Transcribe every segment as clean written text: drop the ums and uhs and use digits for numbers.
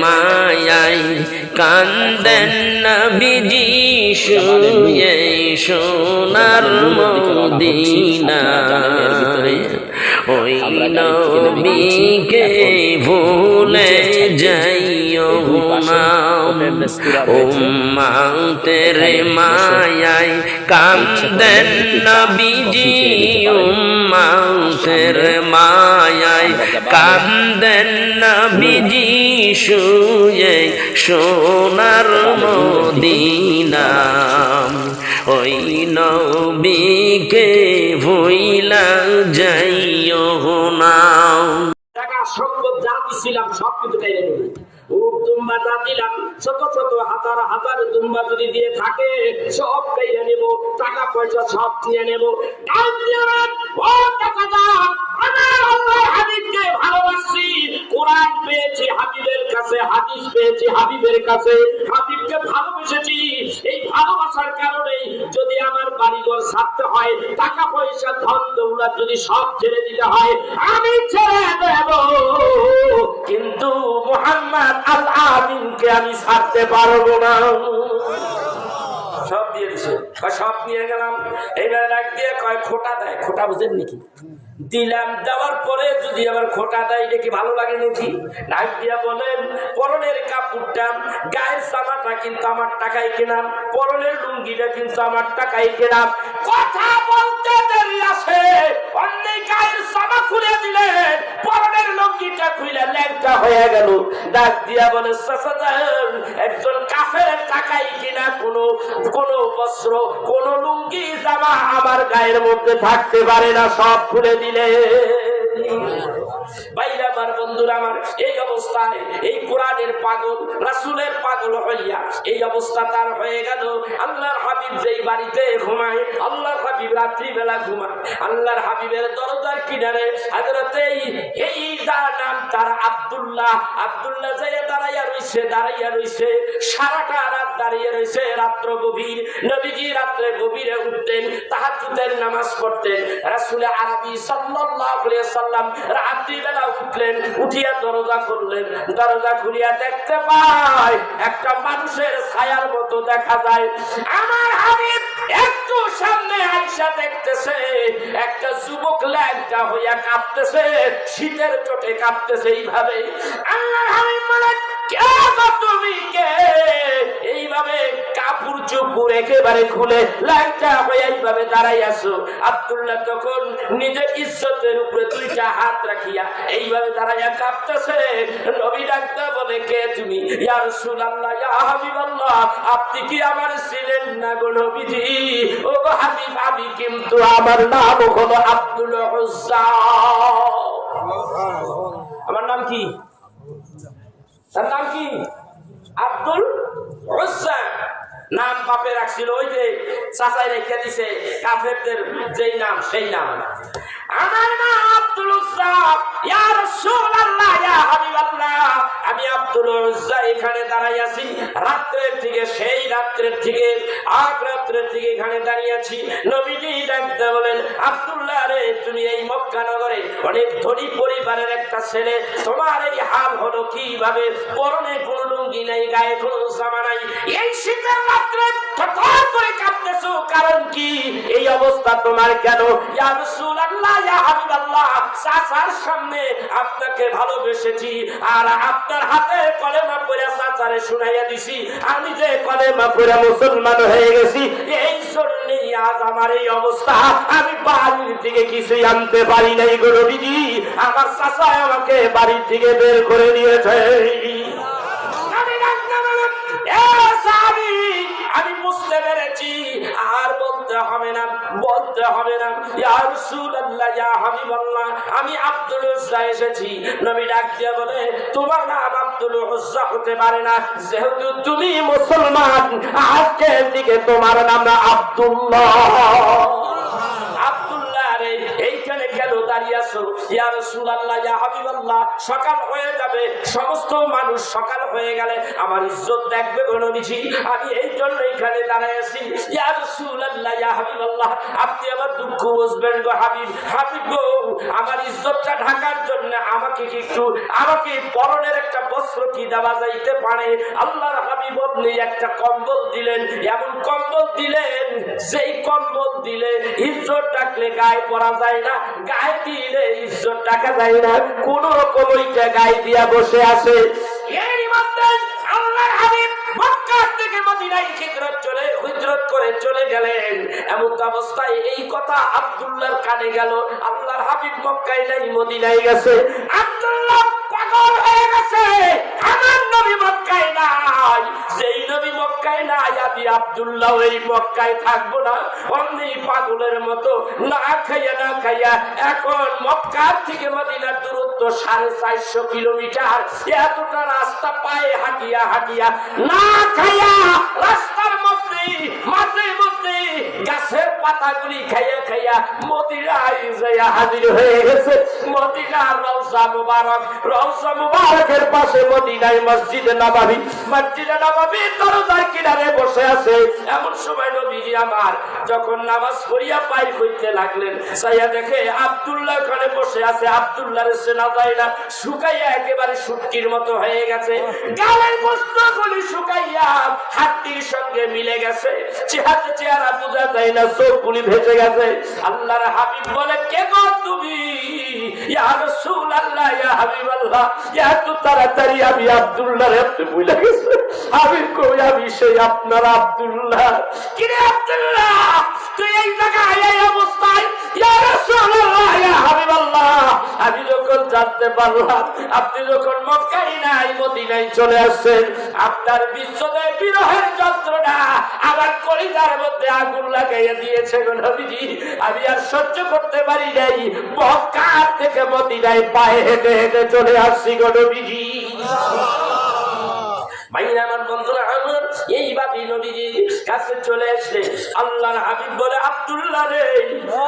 মায়ায় কান্দেন নবীজি শুয়ে সোনার মদিনায় ওই নবীকে ভুলে যাইও না উম্মতের মায়ায় কান্দেন নবীজি উম্মতের মায়ায় কান্দেন নবীজি শুয়ে সোনার মদিনা ওই নবীকে ভুইলা যাইও না টাকা সম্পদ যা দিছিলাম সব কিছু খাইয়ে নেব দুম্বা যা দিলাম শত শত হাজার হাজার দুম্বা যদি দিয়ে থাকে সব খাইয়ে নেব টাকা পয়সা সব নিয়ে নেব ও টাকা দাও আমার আল্লাহর হাবিবকে ভালোবাসি কোরআন পেয়েছি হাবিবের কাছে হাদিস পেয়েছি হাবিবের কাছে হাবিবকে ভালোবেসেছি এই ভালোবাসার কারণেই যদি আমার বাড়িঘর ছাড়তে হয় টাকা পয়সা ধন দৌলত যদি সব ছেড়ে দিতে হয় আমি ছেড়ে দেব কিন্তু মুহাম্মদ আল আমিনকে আমি ছাড়তে পারবো না সব দিয়ে দিছে সব নিয়ে গেলাম এইবার ডাক দিয়ে কয় খোটা দেয় খোটা বুঝেন নাকি দিলাম দেওয়ার পরে যদি আবার খোটা দেয় এটা কি ভালো লাগে নাকি ডাক দিয়া বলেন পরনের কাপড়টা গায়ের জামাটা কিন্তু আমার টাকায় কেনাম পরনের লুঙ্গিটা কিন্তু আমার টাকায় কেনাম কথা বলতে দেরি আছে অন্য গায়ের জামা খুলে দিলেন পরনের লুঙ্গিটা খুলে ল্যাংটা হয়ে গেল ডাক দিয়া বলে সাসাদার একজন কাফের টাকায় কিনা কোনো বস্ত্র কোনো লুঙ্গি জামা আমার গায়ের মধ্যে থাকতে পারে না সব খুলে দিলে ভাইরা আমার বন্ধুরা আমার এই অবস্থায় এই কোরআনের পাগল রাসূলের পাগল হইয়া এই অবস্থা তার হয়ে গেল আল্লাহর হাবিব যেই বাড়িতে ঘুমায় আল্লাহর হাবিব রাত্রি বেলা ঘুমায় আল্লাহর হাবিবের দরজার কিনারে হযরতে এই যার নাম তার আব্দুল্লাহ যাইয়া দাঁড়াইয়া রইছে সারাটা রাত দাঁড়িয়ে রইছে রাত্র গভীর নবীজি রাত্রে গভীরে উঠতেন তাহাজ্জুদের নামাজ পড়তেন রাসূল আরবি সাল্লাল্লাহু আলাইহি ওয়াসাল্লাম রাত্রি বেলা উঠলেন উঠিয়া দরজা খুললেন দরজা খুলিয়া দেখতে পায় একটা মানুষের ছায়ার মতো দেখা যায় আমার হাবিব একটু সামনে আয়েশা দেখতেছে একটা যুবক ল্যাংটা হইয়া কাঁপতেছে শীতের চোটে কাঁপতেছে এইভাবে আল্লাহর হাবিব বলেন কে তুমি কে এইভাবে কাপড় চোপড় একেবারে খুলে ল্যাংটা হয়ে এইভাবে দাঁড়াই আছো আব্দুল্লাহ তখন নিজের ইজ্জতের উপরে দুইটা হাত রাখিয়া এইভাবে দাঁড়াইয়া কাঁপতেছে নবী ডাকতে বলে কে তুমি ইয়া রাসূলুল্লাহ ইয়া হাবিবাল্লাহ আপনি কি আমার ছিলেন না গো নবীজি ও গো হাবিব আমি কিন্তু আমার নাম হলো আব্দুল উজ্জা আমার নাম কি তার নাম কি আব্দুল উজ্জা নাম বাপে রাখছিল ওই যে চাচাই রেখে দিছে কাফেরদের যেই নাম সেই নাম আমার নাম আব্দুল উজ্জা ইয়া রাসূলুল্লাহ ইয়া হাবিবাল্লাহ আমি আব্দুল উজ্জা এখানে দাঁড়াই আছি রাত্রের থেকে সেই রাত্রের থেকে আগ রাত্রের থেকে এখানে দাঁড়িয়ে আছি নবীজি ডাকতে বলেন আব্দুল্লাহ রে তুমি এই মক্কা নগরে অনেক ধনী পরিবারের একটা ছেলে তোমার এই হাল হলো কিভাবে পরনে কোনো লুঙ্গি নাই গায়ে কোনো জামা নাই এই শীতের রাত্রে থরথর করে কাঁপতেছো কারণ কি এই অবস্থা তোমার কেন ইয়া রাসূলুল্লাহ ইয়া হাবিবাল্লাহ চাচার সামনে আপনাকে ভালোবেসেছি আর আপনার হাতে কলেমা পড়ে চাচারে শুনাইয়া দিছি আমি যে কলেমা পড়ে মুসলমান হয়ে গেছি এই জন্যই আজ আমার এই অবস্থা আমি বাড়ির থেকে কিছুই আনতে পারি নাই গো নবীজি আমার চাচা আমাকে বাড়ি থেকে বের করে দিয়েছে আমি বুঝতে পেরেছি আর বলতে হবে না ইয়া রাসূলুল্লাহ ইয়া হাবিবাল্লাহ আমি আব্দুল উজ্জা এসেছি নবী ডাক দিয়ে বলে তোমার নাম আব্দুল উজ্জা হতে পারে না যেহেতু তুমি মুসলমান আজকে থেকে তোমার নাম আব্দুল্লাহ রে এইখানে কেন দাঁড়িয়ে আছো? ইয়া রাসূলুল্লাহ, ইয়া হাবিবাল্লাহ, সকাল হয়ে যাবে, সমস্ত মানুষ সকাল হয়ে গেলে আমার ইজ্জত দেখবে গো নবীজি, আমি এই জন্য এখানে দাঁড়ায় আছি। ইয়া রাসূলুল্লাহ, ইয়া হাবিবাল্লাহ, আপনি আমার দুঃখ বুঝবেন গো হাবিব। হাবিব গো, আমার ইজ্জতটা ঢাকার জন্য আমাকে পরনের একটা বস্ত্র কি দেওয়া যাইতে পারে? আল্লাহর হাবিব আপনি একটা কম্বল দিলেন, এমন কম্বল দিলেন যেই কম্বল দিলে ইজ্জত ডাকলে গায়ে পরা যায় না, গায়ে দিলে ইজ্জত ডাকা যায় না, কোন রকম ওইটা গায়ে দিয়া বসে আছে। আল্লাহর হাবিব মক্কা থেকে মদিনায় হিজরত করে চলে গেলেন। এমন অবস্থায় এই কথা আব্দুল্লাহর কানে গেল। আল্লাহর হাবিব মক্কায় নাই, মদিনায় গেছে। আব্দুল্লাহ পাগল হয়ে গেছে, আমার নবী মক্কায় নাই। যেই নবী মক্কায় নাই, আমি আব্দুল্লাহ এই মক্কায় থাকবো না। অমনি পাগলের মতো না খাইয়া এখন মক্কার থেকে মদিনার দূরত্ব 450 কিলোমিটার। এতটা রাস্তা পায়ে হাঁটিয়া না খাইয়া রাস্তার মধ্যে মাঝে মধ্যে গাছের পাতাগুলি খাইয়া মদিনায় যাইয়া হাজির হয়ে গেছে। মদিনার রওজা মুবারকের পাশে মদিনায় মসজিদে নববী দরজার কিনারে বসে আছে। এমন সময় নবীজি আমার যখন নামাজ পড়িয়া পাই হইতে লাগলেন, সাইয়া দেখে আব্দুল্লাহ ওখানে বসে আছে। আব্দুল্লাহর চেনা যায় না, শুকাইয়া একেবারে শুটকির মতো হয়ে গেছে। গালের বস্ত্রগুলি শুকাইয়া হাড্ডির সঙ্গে মিলে গেছে, চেহারা বোঝা যায় না, চোখগুলি ভেসে গেছে। আল্লাহর হাবিব বলে, কে গো তুমি? ইয়া রাসূলুল্লাহ, ইয়া হাবিবাল্লাহ, এত তাড়াতাড়ি আমি আব্দুল্লাহর হাতে ভুলে গেছি। হাবিব কই, আমি সেই আপনার আব্দুল্লাহ। কি রে আব্দুল্লাহ, তুই এই জায়গায় এই অবস্থায়? ইয়া রাসূলুল্লাহ, ইয়া হাবিবাল্লাহ, আমি যখন জানতে পারলাম আপনি যখন মক্কায় নাই মদিনায় চলে আসছেন, আপনার বিশ্বদের বিরহের যন্ত্রণা আমার কলিজার মধ্যে আগুন লাগাইয়া দিয়েছে গো নবীজি। আমি আর সহ্য করতে পারি নাই, মক্কা থেকে মদিনায় পায়ে হেঁটে চলে আসছি গো নবীজি। ভাইরা আমার, বন্ধুরা আমার, এইভাবে নবীজির কাছে চলে আসলে আল্লাহর হাবিব বলে, আব্দুল্লাহ রে,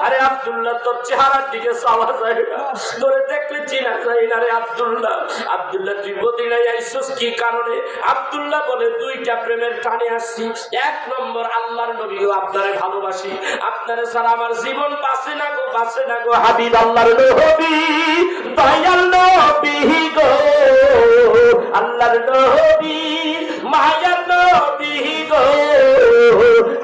আরে আব্দুল্লাহ, তোর চেহারার দিকে চাওয়া যায় না, তোরে দেখলে চিনা যায় না রে আব্দুল্লাহ। আব্দুল্লাহ, তুই মদিনায় আইছিস কি কারণে? আব্দুল্লাহ বলে, দুইটা প্রেমের টানে আসছি। এক নম্বর, আল্লাহর নবী ও আপনারে ভালোবাসি, আপনারে ছাড়া আমার জীবন বাঁচে না গো হাবিব। আল্লাহর নবী, দয়াল নবী গো, আল্লাহর নবী, মায়ার নবী গো,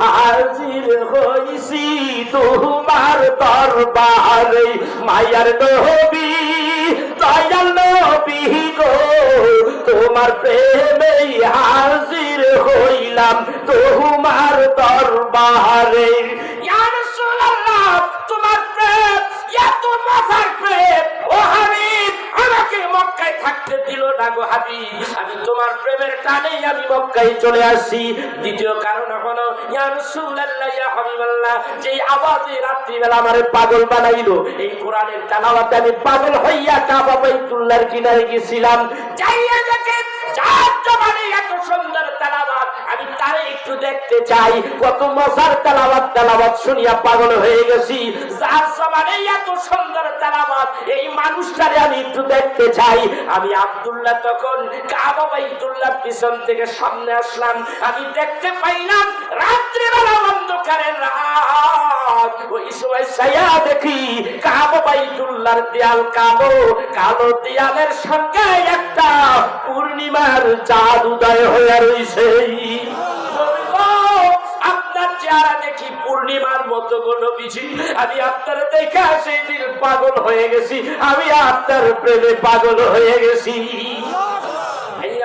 হাজির হইছি তোমার দরবারে। মায়ার নবী, দয়াল নবী গো, তোমার প্রেমে হাজির হইলাম তোমার দরবারে। ইয়া রাসূলুল্লাহ, তোমার প্রেম এত মজার প্রেম, ও হাবিব, আমাকে মক্কায় থাকতে দিল না গো হাবিব। আমি তোমার প্রেমের টানেই আমি মক্কায় চলে আসছি। দ্বিতীয় কারণ হলো, ইয়া রাসূলুল্লাহ, ইয়া হাবিবাল্লাহ, যে আওয়াজে রাত্রিবেলা আমারে পাগল বানাইলো, এই কোরআনের তেলাওয়াতে আমি পাগল হইয়া কাবা বাইতুল্লাহর কিনারে গেছিলাম। যাইয়া দেখে চার জবানে এত সুন্দর তেলাওয়াত, আমি তারে একটু দেখতে চাই। কত মজার তেলাওয়াত শুনিয়া পাগল হয়ে গেছি। যার জবানে এত সুন্দর তেলাওয়াত, এই মানুষটারে আমি একটু দেখতে চাই। আমি আব্দুল্লাহ তখন কাবা বাইতুল্লাহর পিছন থেকে সামনে আসলাম। আমি দেখতে পাইলাম রাত্রিবেলা অন্ধকারের রাত। ওই সময় ছায়া দেখি কাবা বাইতুল্লাহর দেয়াল কালো, কালো দেয়ালের সঙ্গে একটা পূর্ণিমার চাঁদ উদয় হয়ে রয়েছে। আপনার চেহারা দেখি পূর্ণিমার মতো গো নবীজি। আমি আপনার দেখে সেই দিন পাগল হয়ে গেছি, আমি আপনার প্রেমে পাগল হয়ে গেছি।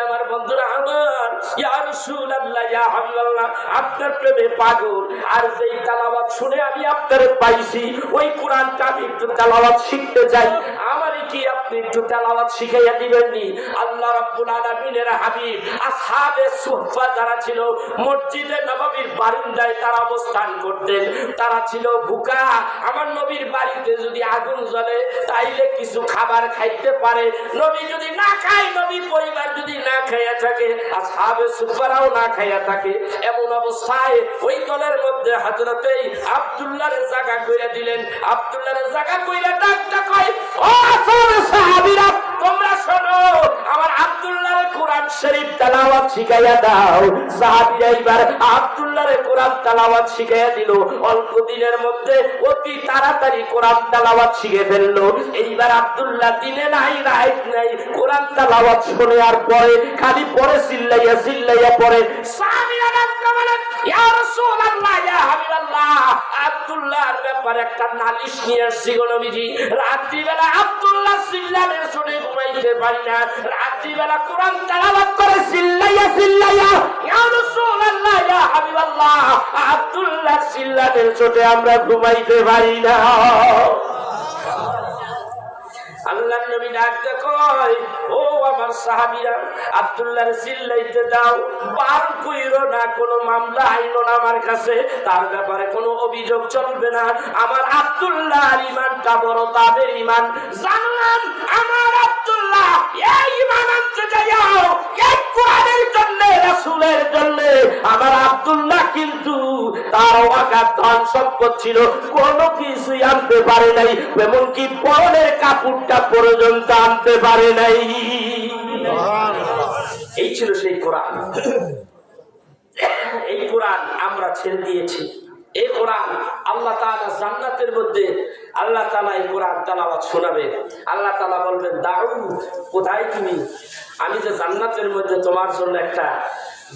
আমার বন্ধুরা আমার, ইয়া রাসূলুল্লাহ, ইয়া হাবিবাল্লাহ, আপনার প্রেমে পাগল। আর যেই তেলাওয়াত শুনে আমি আপনারে পাইছি, ওই কোরআনটা আমি একটু তেলাওয়াত শিখতে চাই। আমারে কি আপনি একটু তেলাওয়াত শিখাইয়া দিবেন নি? আল্লাহ রাব্বুল আলামিনের হাবিব, আসহাবে সুফফা যারা ছিল, মসজিদে নববীর বারান্দায় তারা অবস্থান করতেন। তারা ছিল ভুকা। আমার নবীর বাড়িতে যদি আগুন জ্বলে, তাইলে কিছু খাবার খাইতে পারে। নবী যদি না খায়, নবী পরিবার যদি না খাইয়া থাকে, আসহাবে সুফফারাও না খাইয়া থাকে, এমন অবস্থায় ওই দলের মধ্যে হযরতে আব্দুল্লাহর জায়গা কইরা দিলেন। আব্দুল্লাহর জায়গা কইরা ডাক শরীফ তেলাওয়াত শিখাইয়া দাও। সাহাবীরা এবার আব্দুল্লাহরে কোরআন তেলাওয়াত শিখাইয়া দিল। অল্প দিনের মধ্যে অতি তাড়াতাড়ি কোরআন তেলাওয়াত শিখে ফেললো। এইবার আব্দুল্লাহ দিনে নাই রাত নাই কোরআন তেলাওয়াত শুনে আর পরে খালি পরে চিল্লাইয়া চিল্লাইয়া পরে। সাহাবীরা বলেন, ইয়া রাসূলুল্লাহ, ইয়া হাবিবাল্লাহ, আব্দুল্লাহর ব্যাপারে একটা নালিশ নিয়ে আসছি গো নবীজি। রাত্রিবেলা আব্দুল্লাহ চিল্লালে শুনে ঘুমাইতে পারি না। রাত্রিবেলা কোরআন তেলাওয়াত করে চিল্লাইয়া চিল্লাইয়া, ইয়া রাসূলুল্লাহ, ইয়া হাবিবাল্লাহ, আব্দুল্লাহ চিল্লালে চোটে আমরা ঘুমাইতে পারি না। আল্লাহর নবী ডাকতে কয়, ও আমার সাহাবীরা, আব্দুল্লাহর চিল্লাইতে দাও, বার কইরো না, কোনো মামলা আইনো না আমার কাছে, তার ব্যাপারে কোনো অভিযোগ চলবে না। আমার আব্দুল্লাহর ঈমানটা বড়, তাদের ঈমান জানলাম। আমার আব্দুল্লাহ এই ঈমান আনতে যাও, এই কোরআনের জন্য, রাসূলের জন্য। আমার আব্দুল্লাহ কিন্তু তার ওয়াকাত ধন সম্পদ ছিল, কোনো কিছুই আনতে পারে নাই, এমনকি পরনের কাপড়টা পর্যন্ত আনতে পারে নাই। এই ছিল সেই কোরআন। এই কোরআন আমরা ছেড়ে দিয়েছি। এই কোরআন আল্লাহ তাআলা জান্নাতের মধ্যে আল্লাহ তাআলা এই কোরআন তেলাওয়াত শোনাবে। আল্লাহ তাআলা বলবেন, দাউদ কোথায় তুমি? আমি যে জান্নাতের মধ্যে তোমার জন্য একটা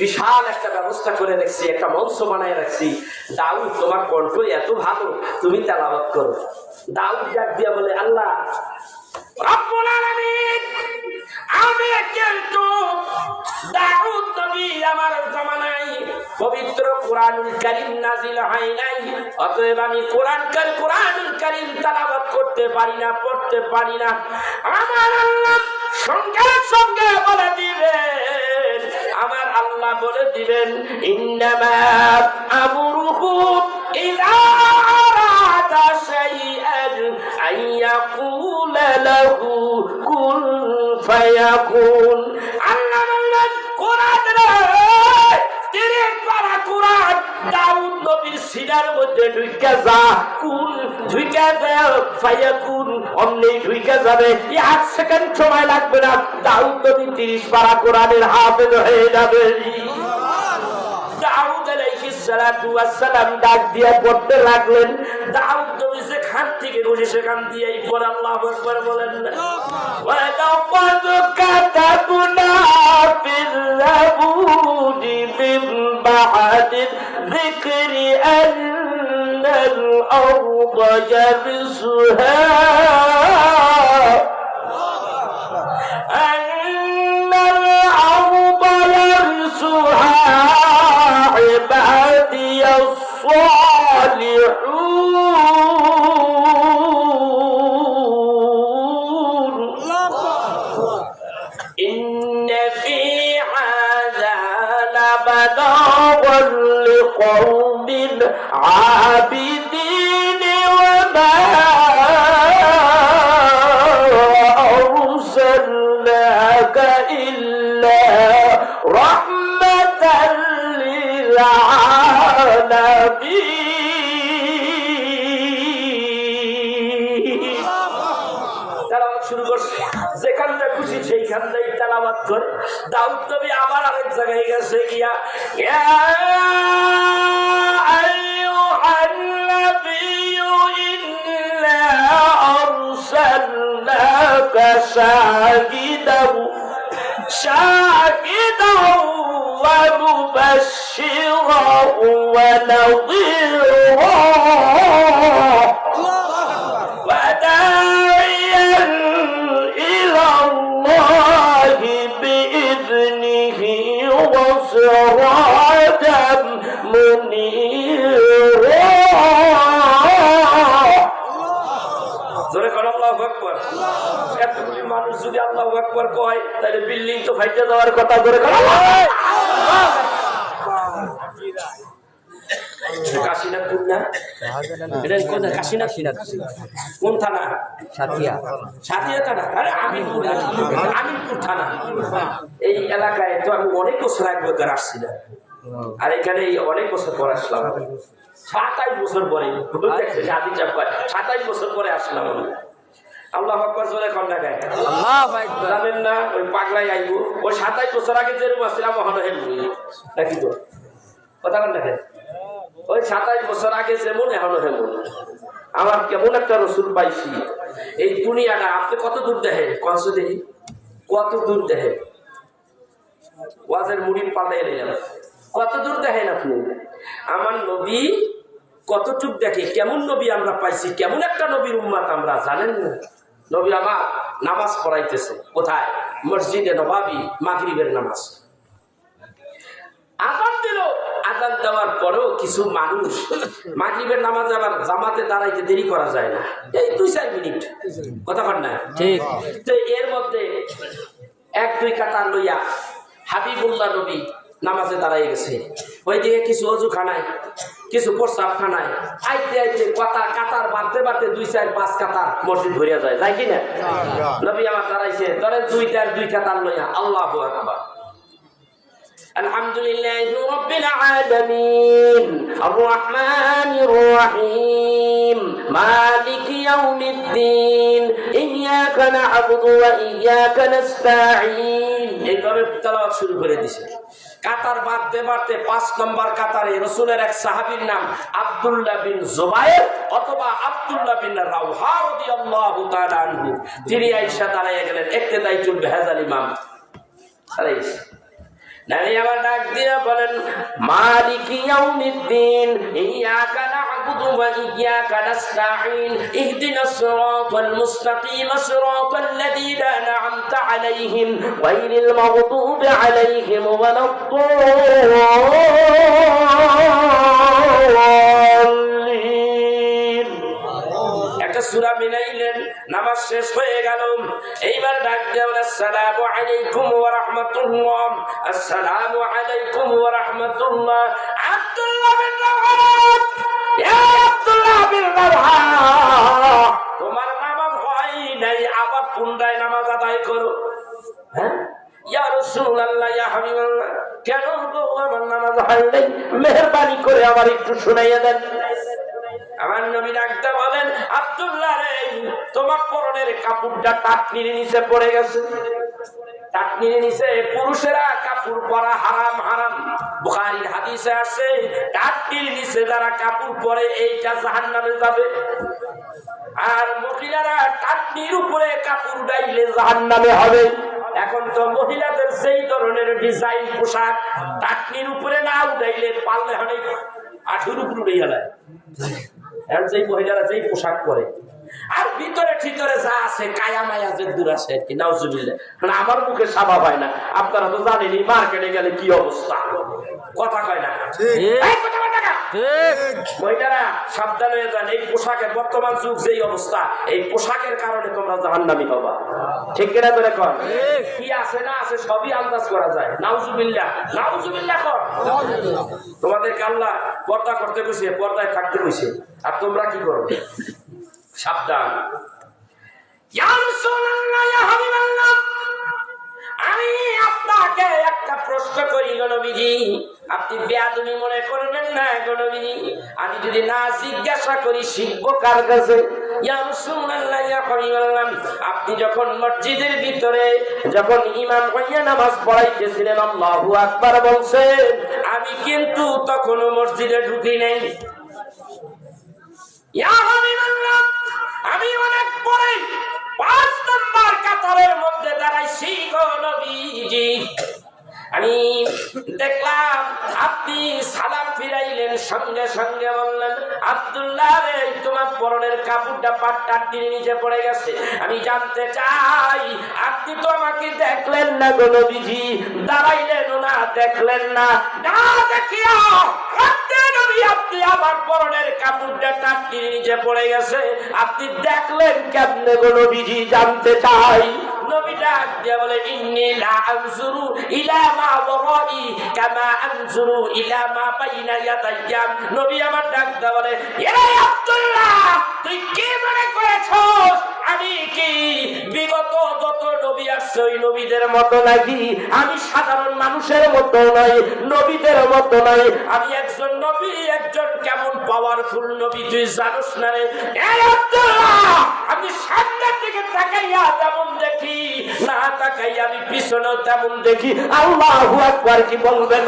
বিশাল একটা ব্যবস্থা করে রাখছি, একটা মঞ্চ বানায় রাখছি। দাউদ, তোমার কণ্ঠ এত ভালো, তুমি তেলাওয়াত করো। দাউদ ডাক দিয়া বলে, আল্লাহ রব্বুল আলামিন, আমি কিন্তু দাউদ নবী আমার জামানায় পবিত্র কোরআনুল কারীম নাযিল হয় নাই, অতএব আমি কোরআনুল কারীম তেলাওয়াত করতে পারি না, পড়তে পারি না। আমার আল্লাহ সঙ্গে সঙ্গে বলে দিবেন, আমার আল্লাহ বলে দিবেন, ইন্নামা আমরুহু ইযা আরাদা শাইআন আইয়াকুলা লাহু কুন ফায়াকুন। আল্লাহ বললেন, কোরআনের তিরিশ পারা কোরআন দাউদ নবীর সিনার মধ্যে ঢুইকা যা, কুন ঢুইকা দাও, ফায়াকুন অমনি ঢুইকা যাবে। 1 সেকেন্ড সময় লাগবে না, দাউদ নবী 30 পারা কোরআনের হাফেজ হয়ে যাবে। দাউদ আলাইহিস সালাতু ওয়াস সালাম ডাক দিয়া পড়তে লাগলেন। দাউদ নবী যেখান থেকে বসে সেখান দিয়েই পড়ে আল্লাহু আকবার বলেন। ওয়া লাকাদ কাতাবনা ফিল জাবুরি মিন বা'দি যিকরি আন্নাল আরদা ইয়ারসুহা عبادي الصالحون إن في هذا لبلاغا لقوم عابدين وما أرسلناك إلا رحمة শুরু করছে, যেখানটা খুশি সেইখানটাই তেলাওয়াত করে। দাউদ নবী আবার আরেক জায়গায় গেছে গিয়া, ইয়া আইয়ুহান নাবিয়্যু ইন্না আরসালনাকা শাহিদাও ومبشرا ونظيرا وداعيا إلى الله بإذنه وسراجا منيرا। আল্লাহু আকবার। এতগুলি মানুষ যদি আল্লাহু আকবার কয়, তাহলে বিল্ডিং তো ফাইটে যাওয়ার কথা। ধরে কাশীনাথ না, কাশীনাথ কোন থানা? সাথিয়া থানা। আরে আমিনপুর থানা। এই এলাকায় তো আমি অনেক বছর আগে আসছি না, আর এখানে অনেক বছর পর আসলাম। 27 বছর পরে 27 বছর পরে আসলাম আমি। আল্লাহু আকবার জোরে কোন জায়গায় জানেন না? ওই পাগলাই আইব ওই 27 বছর আগে যেরকম আসছিলাম ওখানে হেলবো নাকি তো কথা কোন দেখেন ওই 27 বছর আগে যেমন এখনো হেলবো আমার কেমন একটা রসুল পাইছি এই দুনিয়াটা আপনি কত দূর দেখেন কনসে দেখি কত দূর দেখেন ওয়াজের মুড়ি পাল্টাই নিলাম কত দূর দেখেন আপনি আমার নবী কতটুক দেখে কেমন নবী আমরা পাইছি কেমন একটা নবীর উম্মত আমরা জানেন না নবী আমার নামাজ পড়াইতেছে কোথায় মসজিদে নবাবী মাগরিবের নামাজ আযান দিল আযান দেওয়ার পরেও কিছু মানুষ মাগরিবের নামাজ আবার জামাতে দাঁড়াইতে দেরি করা যায় না এই 2-4 মিনিট কথা বল না ঠিক তো এর মধ্যে 1-2 কাতার লইয়া হাবিবুল্লাহ নবী নামাজে দাঁড়াই গেছে ওইদিকে কিছু অজু খানায় কিছু প্রস্রাব খানায় আইতে আইতে কাতার বাড়তে বাড়তে 2-4-5 কাতার মসজিদ ভরিয়া যায় যাই কিনা নবী আমার দাঁড়াইছে ধরেন 2 কাতার লইয়া আল্লাহু আকবার আলহামদুলিল্লাহি রাব্বিল আলামিন আর রহমানির রহিম মালিকি ইয়াউমিদ্দিন ইয়্যাকা না'বুদু ওয়া ইয়্যাকা নাস্তাঈন এইভাবে তেলাওয়াত শুরু করে দিয়েছে কাতার বাড়তে বাড়তে 5 নম্বর কাতারে রাসূলের এক সাহাবীর নাম আব্দুল্লাহ বিন জুবায়ের অথবা আব্দুল্লাহ বিন রাওহা রাদিয়াল্লাহু তাআলা আনহু তিনি আয়েশা দাঁড়িয়ে গেলেন ইক্তেদাইতুল বিহাজাল ইমাম আলাইহিস নবী আমার ডাক দিয়া বলেন মালিকি ইয়াউমিদ্দিন ইয়্যাকা না'বুদু ওয়া ইয়্যাকা নাস্তাঈন ইহদিনাস সিরাতাল মুস্তাকিম সিরাতাল লাযীনা আন'আমতা আলাইহিম গায়রিল মাগদুবি আলাইহিম ওয়ালাদ-দাল্লিন একটা সূরা মিলাইলেন নামাজ শেষ হয়ে গেল এইবার ডাক দেওয়া আসসালামু আলাইকুম ওয়া রাহমাতুল্লাহ আসসালামু আলাইকুম ওয়া রাহমাতুল্লাহ আব্দুল্লাহ বিন রাওহা ইয়া আব্দুল্লাহ বিন রাওহা তোমার নামাজ হয় নাই আবার পুনরায় নামাজ আদায় করো হ্যাঁ ইয়া রাসূলুল্লাহ ইয়া হাবিবাল্লাহ কেন গো আমার নামাজ হয় নাই মেহেরবানি করে আমার একটু শুনাইয়া দেন আমার নবী ডাকতে বলেন আব্দুল্লাহ রে তোমার পরনের কাপড়টা টাকনির নিচে পড়ে গেছে টাকনির নিচে পুরুষেরা কাপড় পরা হারাম হারাম বুখারীর হাদিসে আছে টাকনির নিচে যারা কাপড় পরে এইটা জাহান্নামে যাবে আর মহিলারা টাকনির উপরে কাপড় ডাইলে জাহান্নামে হবে এখন তো মহিলাদের সেই ধরনের ডিজাইন পোশাক টাকনির উপরে না উঠাইলে পারলে অনেক আঠুর উপর উঠে গেল এখন যেই মহিলারা যেই পোশাক পরে আর ভিতরে ঠিতরে যা আছে কায়া মায়া যে দূর আছে আর কি নাউজুবিল্লাহ আমার মুখে সাবা হয় না আপনারা তো জানেনই মার্কেটে গেলে কি অবস্থা কথা কয় না মহিলারা সাবধান হয়ে যান এই পোশাকের বর্তমান যুগ যেই অবস্থা এই পোশাকের কারণে তোমরা জাহান্নামী হবা ঠিক কিনা করে কর কি আছে না আছে সবই আন্দাজ করা যায় নাউজুবিল্লাহ নাউজুবিল্লাহ কর তোমাদেরকে আল্লাহ পর্দা করতে কইছে পর্দায় থাকতে কইছে আর তোমরা কি করো সাবধান ইয়া রাসূলুল্লাহ ইয়া হাবিবাল্লাহ আমি আপনাকে একটা প্রশ্ন করি গো নবীজি আপনি বেয়াদবি মনে করবেন না গো নবীজি আমি যদি না জিজ্ঞাসা করি শিখবো কার কাছে ইয়া রাসূলুল্লাহ ইয়া হাবিবাল্লাহ আপনি যখন মসজিদের ভিতরে যখন ইমাম হইয়া নামাজ পড়াইতেছিলেন আল্লাহু আকবার বলছেন আমি কিন্তু তখনও মসজিদে ঢুকি নাই ইয়া হাবিবাল্লাহ আমি অনেক পরে 5 নম্বর কাতারের মধ্যে দাঁড়াইছি গো নবীজি আমি দেখলাম আপনি সালাম ফিরাইলেন সঙ্গে সঙ্গে বললেন আব্দুল্লাহ রে তোমার পরনের কাপড়টা পাটটা টিনে নিচে পড়ে গেছে আমি জানতে চাই আপনি তো আমাকে দেখলেন না গো নবীজি দাঁড়াইলেন না দেখলেন না না দেখিয়া আপনি আমার পরনের কাপড়টা টাটকির নিচে পড়ে গেছে আপনি দেখলেন কেমনে গো নবীজি জানতে চাই নবী ডাক দিয়ে বলে ইন্নী লা আনজুরু ইলা মা ওয়ারাই কামা আনজুরু ইলা মা বাইনা ইয়াদাইয়া নবী আমার ডাক দিয়ে বলে এ আব্দুল্লাহ তুই কি মনে করেছস আমি কি বিগত যত নবী আসছে ওই নবীদের মতো নাকি আমি সাধারণ মানুষের মতো নয় নবীদের মতো নয় আমি একজন নবী একজন কেমন পাওয়ারফুল নবী তুই জানোস না রে এই আব্দুল্লাহ আমি সামনে থেকে তাকাইয়া যেমন দেখি, না তাকাইয়া আমি পিছনেও তেমন দেখি। আল্লাহু আকবার কি বলবেন?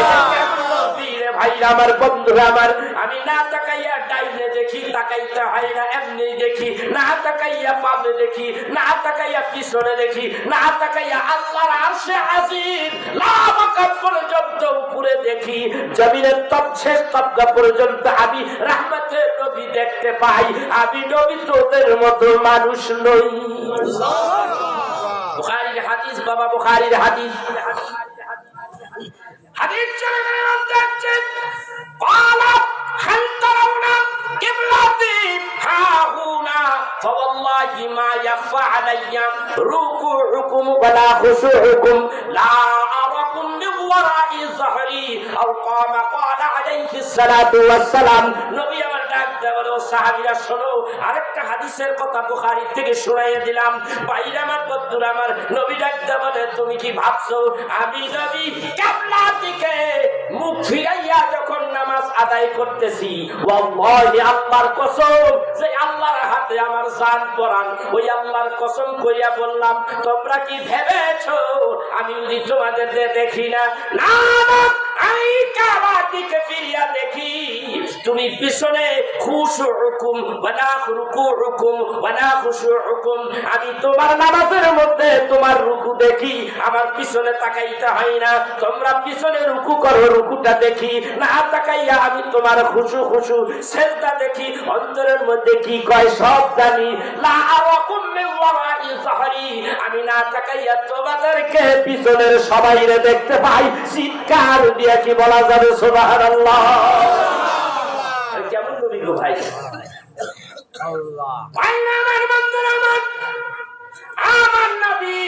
এটা কেমন নবী রে ভাইরা আমার, বন্ধুরা আমার? আমি না তাকাইয়া ডাইনে দেখি, তাকাইতে হয় না, এমনি দেখি। না তাকাইয়া বামে দেখি, না তাকাইয়া পিছনে দেখি, না তাকাইয়া আল্লাহর আরশে আজিম লামাকাত পর্যন্ত উপরে দেখি, জমিনের শেষ তবকা পর্যন্ত আমি রাহমাতের নবী দেখতে পাই। আমি নবী তোদের মতো মানুষ নই। বুখারীর হাদিস বাবা, বুখারীর হাদিস। হাদিস চলে যাচ্ছে, ক্বালা হাল তারাউনা কিবলাতি হাহুনা ফাওয়াল্লাহি মা ইয়াখফা আলাইয়া রুকুউকুম ওয়ালা খুশুউকুম লা আরাকুম মিন ওয়ারাই যহরি আও কামা ক্বালা আলাইহিস সালাতু ওয়াস সালাম। নবী আমার ডাক দেয়া বলে, ও সাহাবীরা শোনো, আরেকটা হাদিসের কথা বুখারী থেকে শোনাইয়া দিলাম। বাইরে আমার, বন্ধুরা আমার, নবী ডাক দেয়া বলে, তুমি কি ভাবছো আমি নবী কিবলার দিকে মুখ ফিরাইয়া যখন নামাজ আদায় করতেছি? ওয়াল্লাহি আল্লাহর কসম, যে আল্লাহর হাতে আমার জান পরান, ওই আল্লাহর কসম কইয়া বললাম, তোমরা কি ভেবেছো আমি যদি তোমাদের দেখি না? না, আমি কাবার দিকে ফিরিয়া দেখি। তুমি পিছনে খুশুউকুম ওয়ালা রুকুউকুম ওয়ালা খুশুউকুম, আমি তোমার নামাজের মধ্যে তোমার রুকু দেখি, আমার পিছনে তাকাইতে হয় না। তোমরা পিছনে রুকু করো, রুকুটা দেখি, না তাকাইয়া আমি তোমার খুশু খুশু সেজদা দেখি, অন্তরের মধ্যে কি কয় সব জানি। লা আরাকুম মিন ওয়ারাই যহরি, আমি না তাকাইয়া তোমাদেরকে পিছনের সবাইরে দেখতে পাই। চিৎকার দিয়ে কি বলা যাবে সুবহানাল্লাহ? কেমন নবী গো ভাই? আল্লাহ, ভাই আমার, বন্ধুরা আমার, আমার নবী